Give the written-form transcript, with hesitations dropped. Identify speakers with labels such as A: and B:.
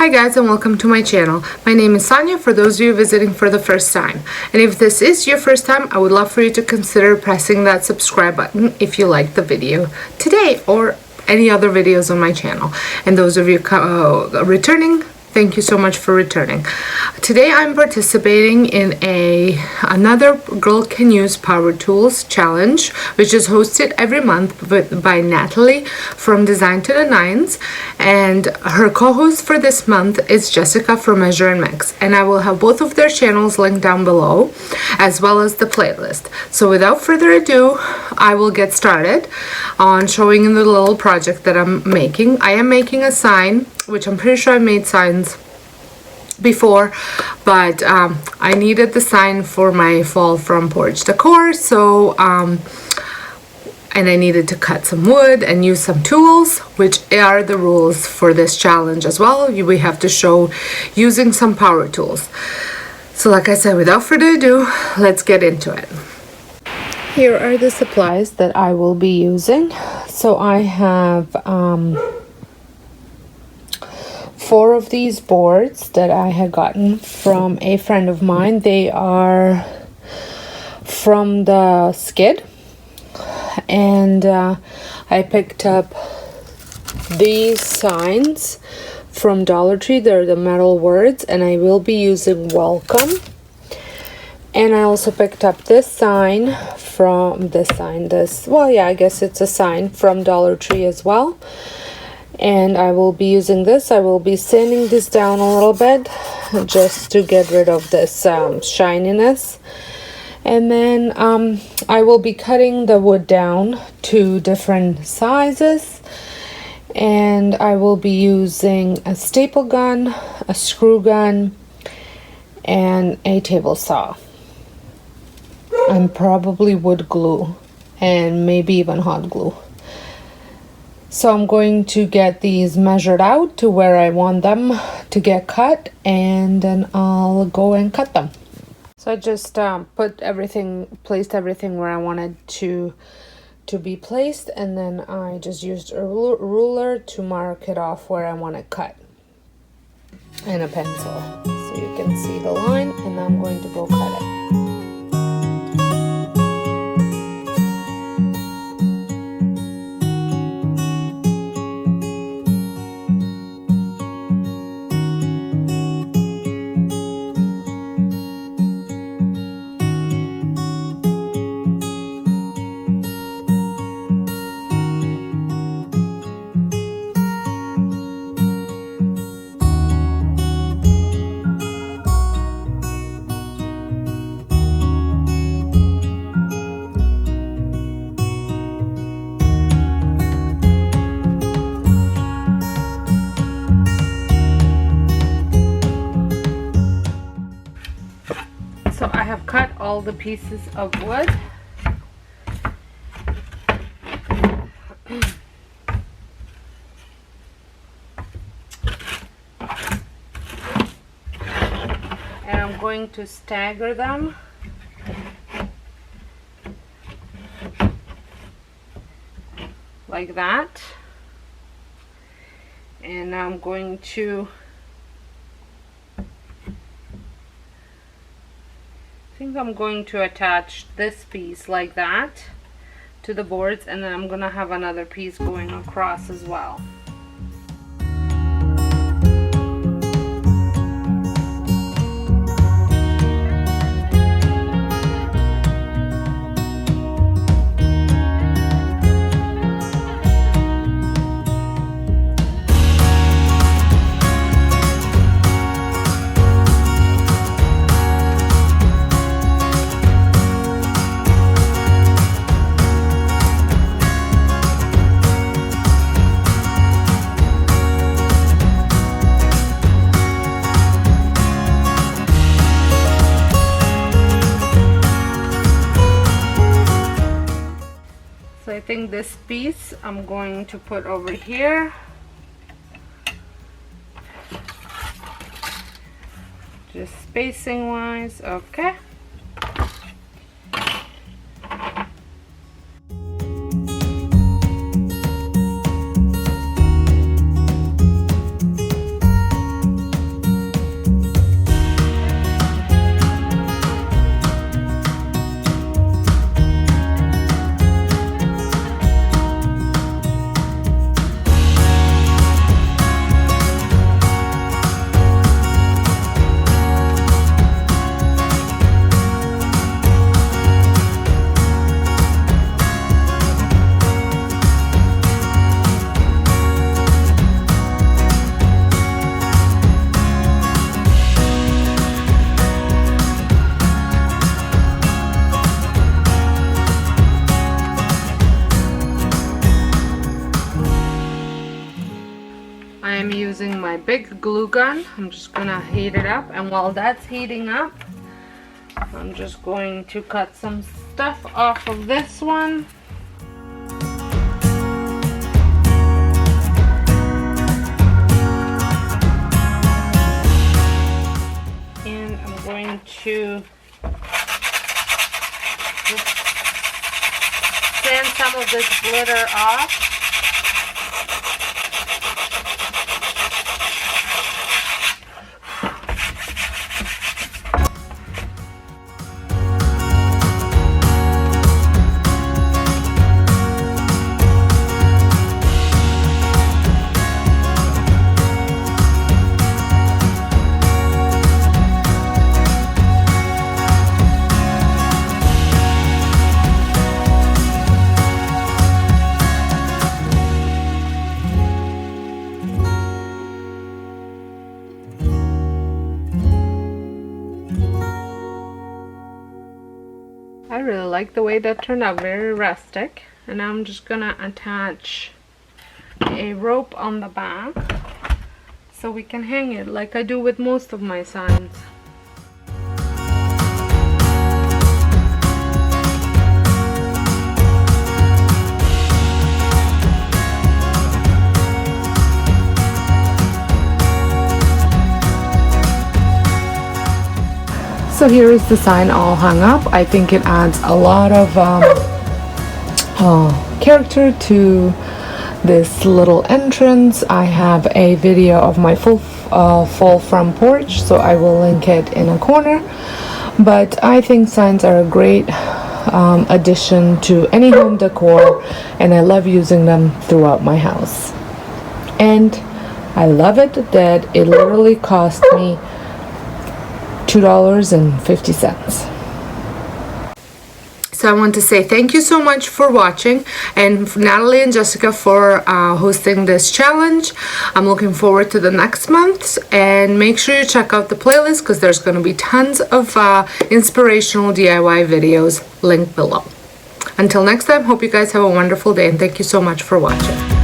A: Hi guys, and welcome to my channel. My name is Sonia for those of you visiting for the first time. And if this is your first time, I would love for you to consider pressing that subscribe button if you like the video today or any other videos on my channel. And those of you returning, thank you so much for returning. Today I'm participating in another Girl Can Use Power Tools challenge, which is hosted every month by Natalie from Design to the Nines, and her co-host for this month is Jessica from Measure and Mix, and I will have both of their channels linked down below as well as the playlist. So without further ado, I will get started on showing you the little project that I'm making. I am making a sign, which I'm pretty sure I made signs before, but I needed the sign for my fall front porch decor, so and I needed to cut some wood and use some tools, which are the rules for this challenge as well. We have to show using some power tools. So like I said, without further ado, let's get into it. Here are the supplies that I will be using. So I have 4 of these boards that I had gotten from a friend of mine. They are from the skid, and I picked up these signs from Dollar Tree. They're the metal words, and I will be using welcome. And I also picked up this sign from I guess it's a sign from Dollar Tree as well. And I will be using this. I will be sanding this down a little bit just to get rid of this shininess. And then I will be cutting the wood down to different sizes. And I will be using a staple gun, a screw gun, and a table saw. And probably wood glue and maybe even hot glue. So I'm going to get these measured out to where I want them to get cut, and then I'll go and cut them. So I just placed everything where I wanted to be placed, and then I just used a ruler to mark it off where I want it cut, and a pencil so you can see the line, and I'm going to go cut it. So I have cut all the pieces of wood. And I'm going to stagger them. Like that. And I'm going to attach this piece like that to the boards, and then I'm gonna have another piece going across as well. I think this piece I'm going to put over here. Just spacing wise, okay. using my big glue gun. I'm just gonna heat it up, and while that's heating up, I'm just going to cut some stuff off of this one. And I'm going to just sand some of this glitter off. I really like the way that turned out, very rustic. And now I'm just gonna attach a rope on the back so we can hang it like I do with most of my signs. So here is the sign all hung up. I think it adds a lot of character to this little entrance. I have a video of my full front porch, so I will link it in a corner. But I think signs are a great addition to any home decor, and I love using them throughout my house. And I love it that it literally cost me $2.50. So I want to say thank you so much for watching, and Natalie and Jessica for hosting this challenge. I'm looking forward to the next month, and make sure you check out the playlist because there's going to be tons of inspirational DIY videos linked below. Until next time, hope you guys have a wonderful day, and thank you so much for watching.